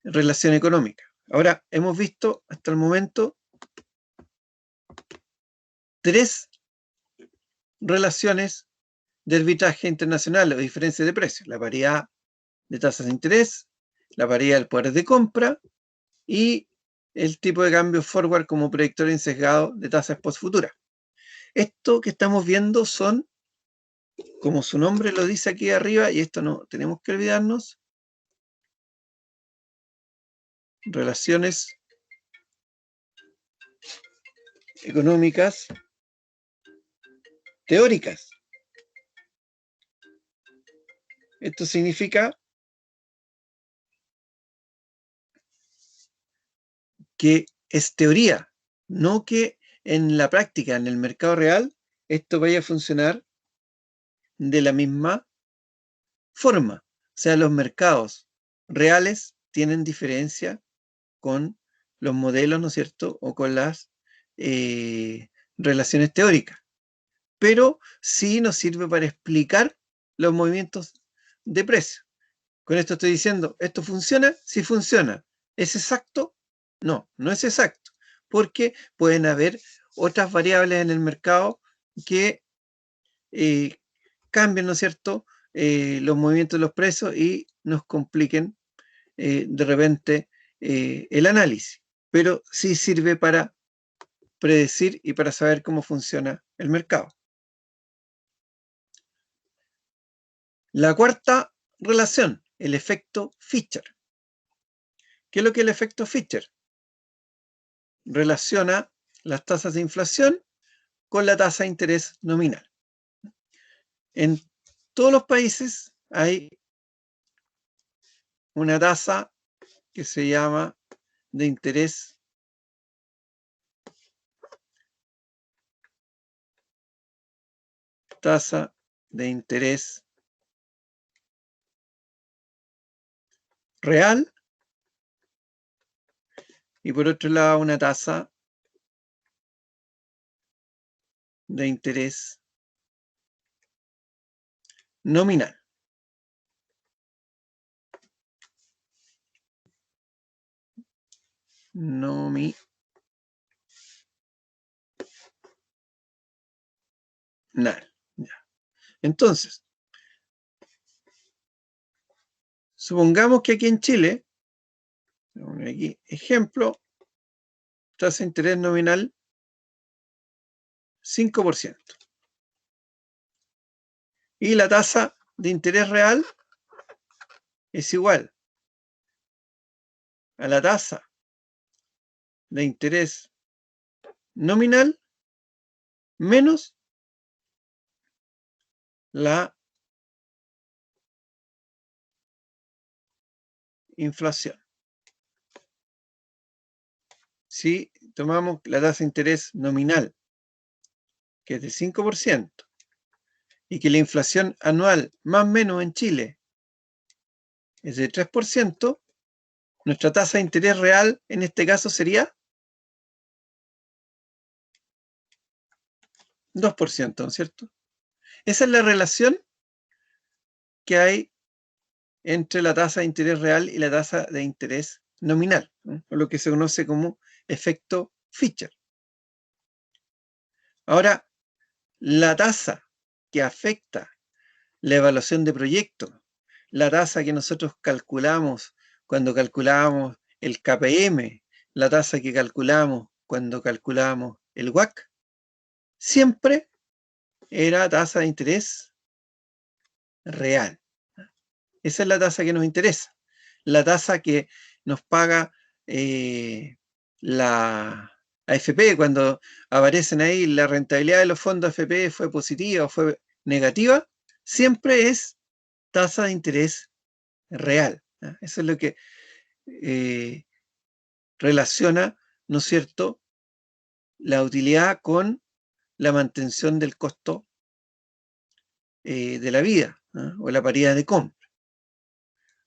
relación económica. Ahora, hemos visto hasta el momento 3 relaciones de arbitraje internacional o diferencia de precios: la paridad de tasas de interés, la paridad del poder de compra y el tipo de cambio forward como predictor sesgado de tasas post futuras. Esto que estamos viendo son como su nombre lo dice aquí arriba, y esto no tenemos que olvidarnos, relaciones económicas teóricas. Esto significa que es teoría, no que en la práctica, en el mercado real, esto vaya a funcionar de la misma forma. O sea, los mercados reales tienen diferencia con los modelos, ¿no es cierto?, o con las relaciones teóricas. Pero sí nos sirve para explicar los movimientos de precio. Con esto estoy diciendo, ¿esto funciona? Sí funciona. ¿Es exacto? No, no es exacto, porque pueden haber otras variables en el mercado que cambien, ¿no es cierto?, los movimientos de los precios y nos compliquen de repente el análisis. Pero sí sirve para predecir y para saber cómo funciona el mercado. La cuarta relación, el efecto Fischer. ¿Qué es lo que es el efecto Fischer? Relaciona las tasas de inflación con la tasa de interés nominal. En todos los países hay una tasa que se llama de interés tasa de interés real y por otro lado una tasa de interés nominal. Nominal. Ya. Entonces, supongamos que aquí en Chile, aquí, ejemplo, tasa de interés nominal 5%. Y la tasa de interés real es igual a la tasa de interés nominal menos la inflación. Si tomamos la tasa de interés nominal, que es de 5%, y que la inflación anual más o menos en Chile es de 3%, nuestra tasa de interés real en este caso sería 2%, ¿no es cierto? Esa es la relación que hay entre la tasa de interés real y la tasa de interés nominal, ¿no? O lo que se conoce como efecto Fischer. Ahora, la tasa que afecta la evaluación de proyectos, la tasa que nosotros calculamos cuando calculamos el KPM, la tasa que calculamos cuando calculamos el WACC, siempre era tasa de interés real. Esa es la tasa que nos interesa. La tasa que nos paga la AFP, cuando aparecen ahí la rentabilidad de los fondos AFP fue positiva o fue negativa, siempre es tasa de interés real. Eso es lo que relaciona, ¿no es cierto?, la utilidad con la mantención del costo de la vida, ¿no?, o la paridad de compra.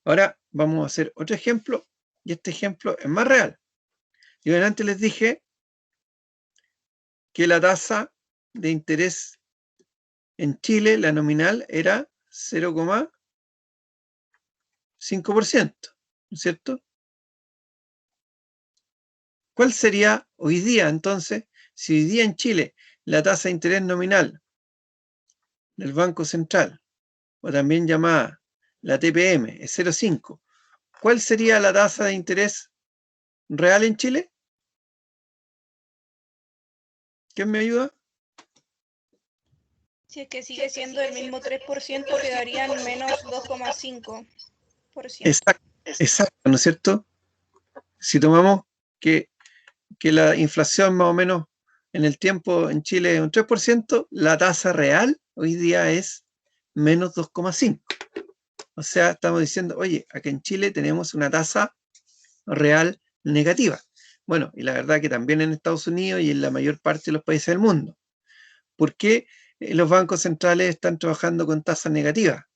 Ahora vamos a hacer otro ejemplo, y este ejemplo es más real. Yo antes les dije que la tasa de interés en Chile, la nominal, era 0,5%, ¿no es cierto? ¿Cuál sería hoy día, entonces, si hoy día en Chile la tasa de interés nominal del Banco Central, o también llamada la TPM, es 0,5? ¿Cuál sería la tasa de interés real en Chile? ¿Quién me ayuda? Si es que sigue siendo el mismo 3%, quedarían menos 2,5%. Exacto, ¿no es cierto? Si tomamos que la inflación más o menos en el tiempo en Chile es un 3%, la tasa real hoy día es menos 2,5%. O sea, estamos diciendo, oye, aquí en Chile tenemos una tasa real negativa. Bueno, y la verdad que también en Estados Unidos y en la mayor parte de los países del mundo. ¿Por qué los bancos centrales están trabajando con tasas negativas?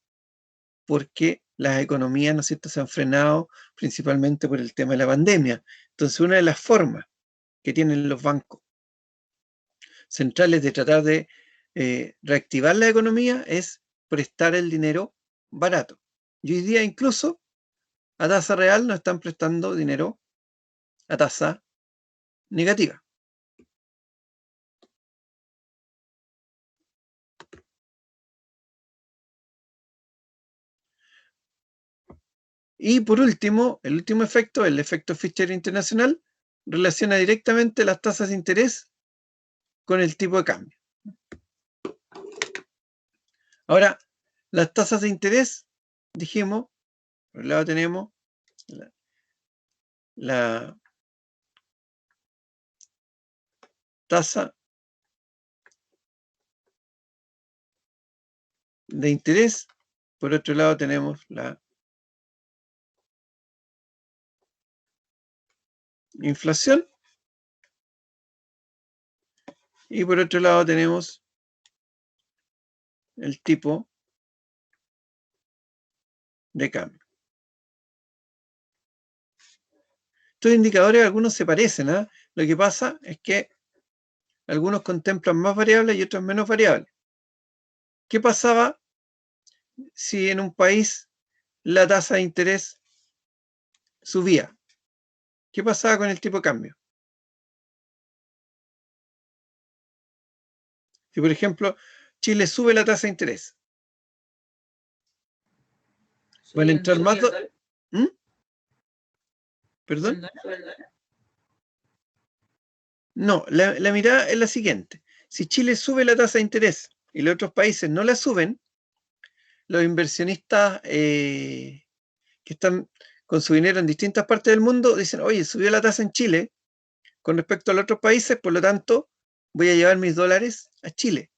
Porque las economías, ¿no es cierto?, se han frenado principalmente por el tema de la pandemia. Entonces, una de las formas que tienen los bancos centrales de tratar de reactivar la economía es prestar el dinero barato. Y hoy día incluso a tasa real nos están prestando dinero a tasa negativa. Y por último, el último efecto, el efecto Fisher internacional, relaciona directamente las tasas de interés con el tipo de cambio. Ahora, las tasas de interés, dijimos, por un lado tenemos la tasa de interés, por otro lado tenemos la inflación y por otro lado tenemos el tipo de cambio. Estos indicadores algunos se parecen, ¿eh? Lo que pasa es que algunos contemplan más variables y otros menos variables. ¿Qué pasaba si en un país la tasa de interés subía? ¿Qué pasaba con el tipo de cambio? Si, por ejemplo, Chile sube la tasa de interés, van a entrar más... ¿Mm? ¿Perdón? No, la mirada es la siguiente. Si Chile sube la tasa de interés y los otros países no la suben, los inversionistas que están con su dinero en distintas partes del mundo dicen, oye, subió la tasa en Chile con respecto a los otros países, por lo tanto, voy a llevar mis dólares a Chile,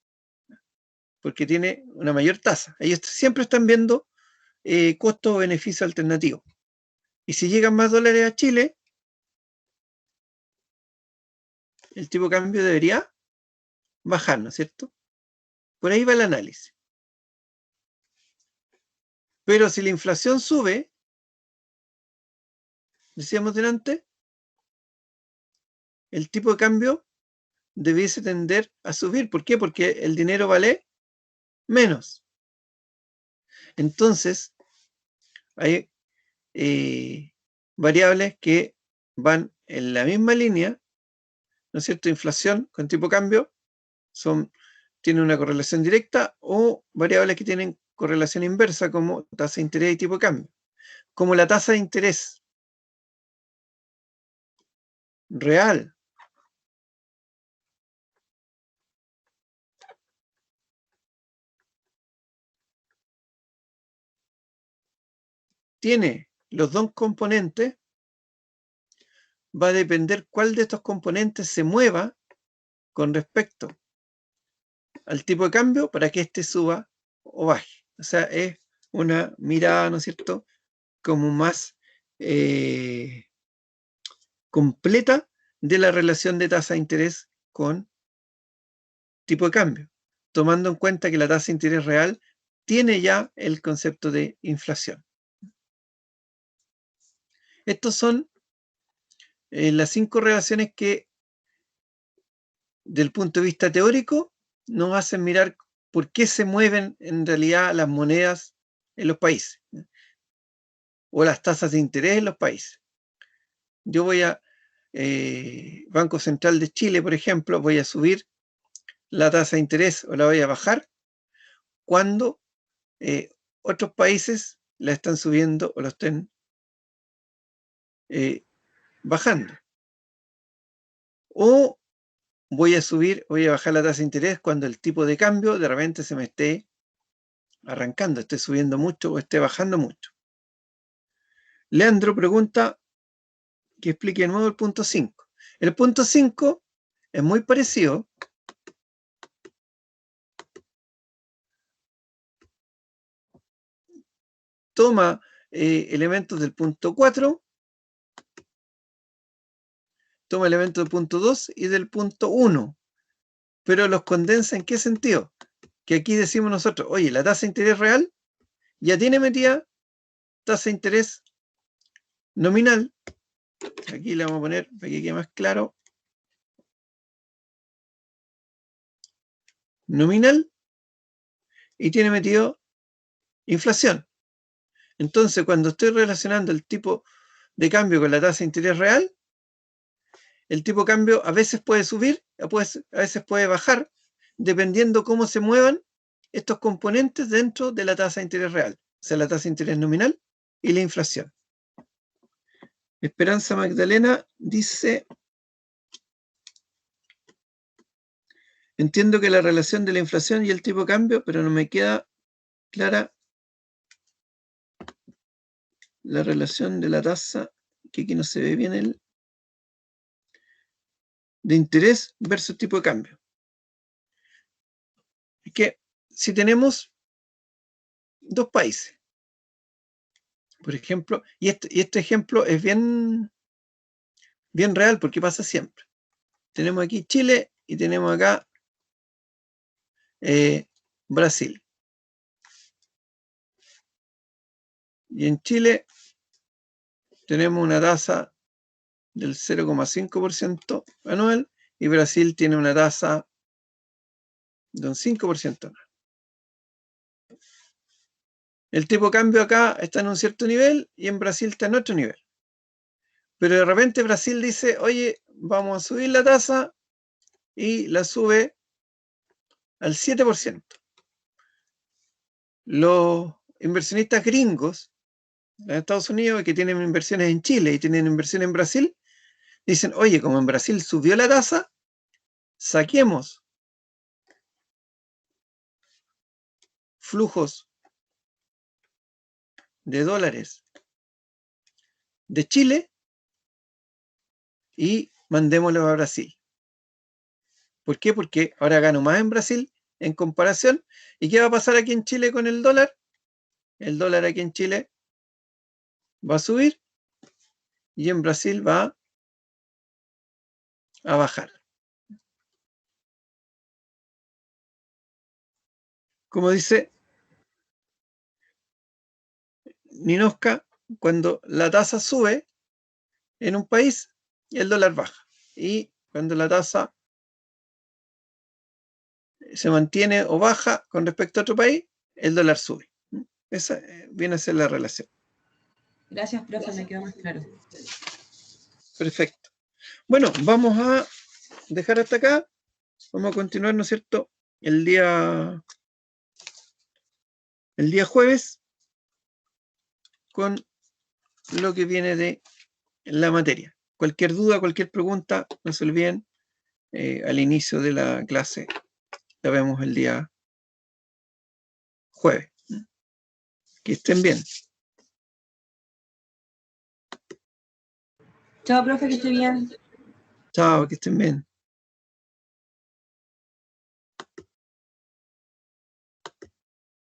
porque tiene una mayor tasa. Ellos siempre están viendo costo o beneficio alternativo. Y si llegan más dólares a Chile, el tipo de cambio debería bajar, ¿no es cierto? Por ahí va el análisis. Pero si la inflación sube, decíamos delante, el tipo de cambio debiese tender a subir. ¿Por qué? Porque el dinero vale menos. Entonces, hay variables que van en la misma línea, ¿no es cierto? Inflación con tipo de cambio tienen una correlación directa, o variables que tienen correlación inversa como tasa de interés y tipo de cambio. Como la tasa de interés real tiene los dos componentes, va a depender cuál de estos componentes se mueva con respecto al tipo de cambio para que éste suba o baje. O sea, es una mirada, ¿no es cierto?, como más completa de la relación de tasa de interés con tipo de cambio, tomando en cuenta que la tasa de interés real tiene ya el concepto de inflación. Estos son las 5 relaciones que, del punto de vista teórico, nos hacen mirar por qué se mueven en realidad las monedas en los países, o las tasas de interés en los países. Yo voy a Banco Central de Chile, por ejemplo, voy a subir la tasa de interés o la voy a bajar cuando otros países la están subiendo o la estén bajando. O voy a subir, voy a bajar la tasa de interés cuando el tipo de cambio de repente se me esté arrancando, esté subiendo mucho o esté bajando mucho. Leandro pregunta que explique de nuevo el punto 5. El punto 5 es muy parecido. Toma elementos del punto 4, toma elementos del punto 2 y del punto 1, pero los condensa ¿en qué sentido? Que aquí decimos nosotros, oye, la tasa de interés real ya tiene metida tasa de interés nominal. Aquí le vamos a poner, para que quede más claro, nominal, y tiene metido inflación. Entonces, cuando estoy relacionando el tipo de cambio con la tasa de interés real, el tipo de cambio a veces puede subir, a veces puede bajar, dependiendo cómo se muevan estos componentes dentro de la tasa de interés real, o sea, la tasa de interés nominal y la inflación. Esperanza Magdalena dice, entiendo que la relación de la inflación y el tipo de cambio, pero no me queda clara la relación de la tasa, que aquí no se ve bien el de interés versus tipo de cambio. Es que si tenemos dos países, por ejemplo, y este ejemplo es bien real porque pasa siempre. Tenemos aquí Chile y tenemos acá Brasil. Y en Chile tenemos una tasa del 0,5% anual y Brasil tiene una tasa de un 5% anual. El tipo de cambio acá está en un cierto nivel y en Brasil está en otro nivel. Pero de repente Brasil dice, oye, vamos a subir la tasa y la sube al 7%. Los inversionistas gringos en Estados Unidos que tienen inversiones en Chile y tienen inversiones en Brasil, dicen, oye, como en Brasil subió la tasa, saquemos flujos de dólares de Chile y mandémoslos a Brasil. ¿Por qué? Porque ahora gano más en Brasil en comparación. ¿Y qué va a pasar aquí en Chile con el dólar? El dólar aquí en Chile va a subir y en Brasil va a bajar. Como dice Ninoska, cuando la tasa sube en un país, el dólar baja. Y cuando la tasa se mantiene o baja con respecto a otro país, el dólar sube. Esa viene a ser la relación. Gracias, profe, me quedó más claro. Perfecto. Bueno, vamos a dejar hasta acá. Vamos a continuar, ¿no es cierto?, el día jueves con lo que viene de la materia. Cualquier duda, cualquier pregunta, no se olviden, al inicio de la clase la vemos el día jueves. Que estén bien. Chao, profe, que esté bien. Chao, que estén bien.